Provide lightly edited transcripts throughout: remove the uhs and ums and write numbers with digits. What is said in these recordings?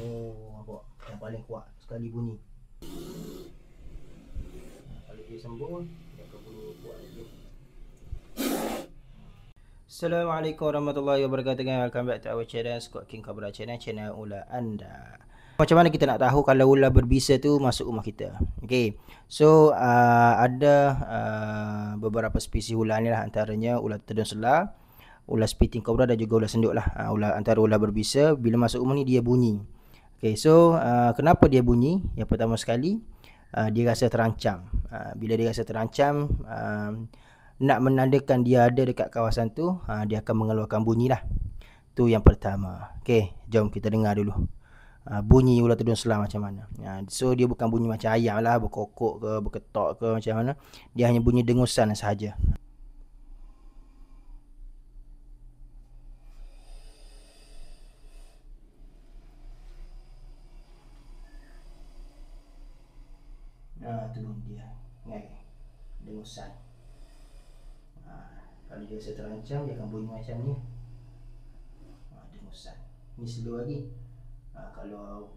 Oh, nampak yang paling kuat sekali bunyi. Kalau dia sembun, dia akan bunyi kuat lagi. Assalamualaikum warahmatullahi wabarakatuh. Welcome back to our channel, Squad King Cobra channel ular anda. Macam mana kita nak tahu kalau ular berbisa tu masuk rumah kita? Okay, so ada beberapa spesies ular ni lah, antaranya ular tedung selar, ular spitting cobra dan juga ular senduk lah. Antara ular berbisa, bila masuk rumah ni dia bunyi. Okay, so kenapa dia bunyi? Yang pertama sekali, dia rasa terancam. Bila dia rasa terancam, nak menandakan dia ada dekat kawasan tu, dia akan mengeluarkan bunyi lah. Tu yang pertama. Okay, jom kita dengar dulu bunyi ular tedung selar macam mana. So dia bukan bunyi macam ayam lah, berkokok ke, berketok ke macam mana. Dia hanya bunyi dengusan sahaja. Tu bunyi dia. Dengusan. Kalau dia rasa terancam, dia akan bunyi macam ni. Dengusan. Ni slow lagi. Kalau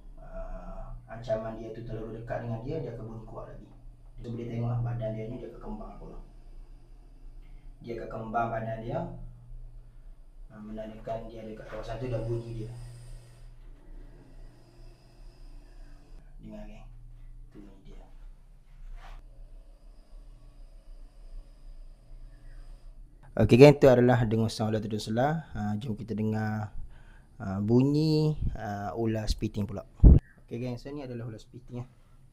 ancaman dia tu terlalu dekat dengan dia, dia akan bunyi kuat lagi. Kita boleh tengok lah, badan dia ni dia akan kembang pula. Dia akan kembang badan dia, menandakan dia dekat kawasan tu, dan bunyi dia. Dengar kan? Tu bunyi dia. Okey kan, itu adalah dengusan ular tedung selar. Jom kita dengar bunyi ular spitting pula. Okey geng, so ni adalah ular spitting lah.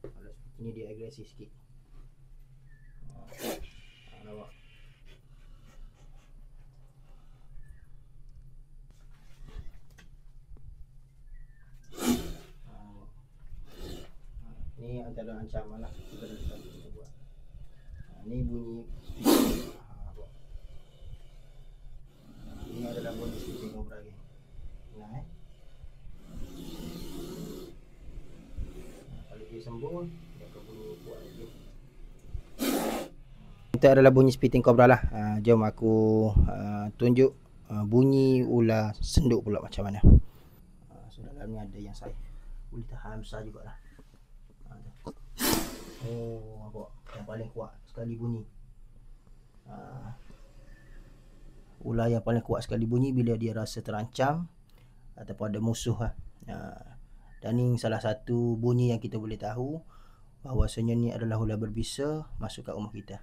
Ular spitting ni dia agresif sikit. Nampak. Ni antara ancaman lah kita buat. Ni bunyi spitting. Ini adalah bunyi spitting cobra geng. Nah, kalau dia sembun, dia akan bunyi kuat lagi. Itu adalah bunyi spitting cobra lah. Jom aku tunjuk bunyi ular senduk pula macam mana. So dalam ni ada yang saya boleh tahan besar jugalah. Oh, nampak yang paling kuat sekali bunyi. Ular yang paling kuat sekali bunyi bila dia rasa terancam ataupun ada musuh lah. Dan ni salah satu bunyi yang kita boleh tahu bahawasanya ni adalah ular berbisa masuk kat rumah kita.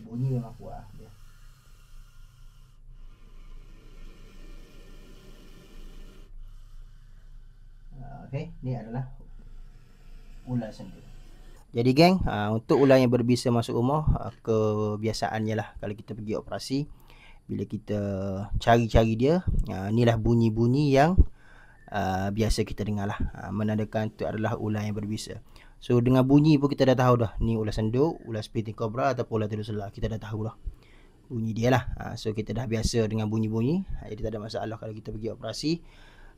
Bunyi memang kuat dia. Okay, ni adalah ular senduk. Jadi geng, untuk ular yang berbisa masuk rumah, kebiasaannya lah kalau kita pergi operasi, bila kita cari-cari dia, inilah bunyi-bunyi yang biasa kita dengar lah, menandakan itu adalah ular yang berbisa. So dengan bunyi pun kita dah tahu dah, ni ular senduk, ular spitting cobra ataupun ular tedung selar. Kita dah tahu dah bunyi dia lah. So kita dah biasa dengan bunyi-bunyi, jadi tak ada masalah kalau kita pergi operasi.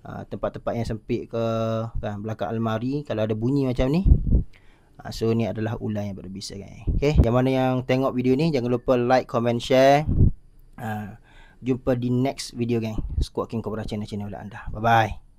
Tempat-tempat yang sempit ke, kan, belakang almari, kalau ada bunyi macam ni, so ni adalah ular yang berbisa kan. Okay, yang mana yang tengok video ni, jangan lupa like, comment, share. Jumpa di next video geng, Squad King Cobra channel ular anda. Bye bye.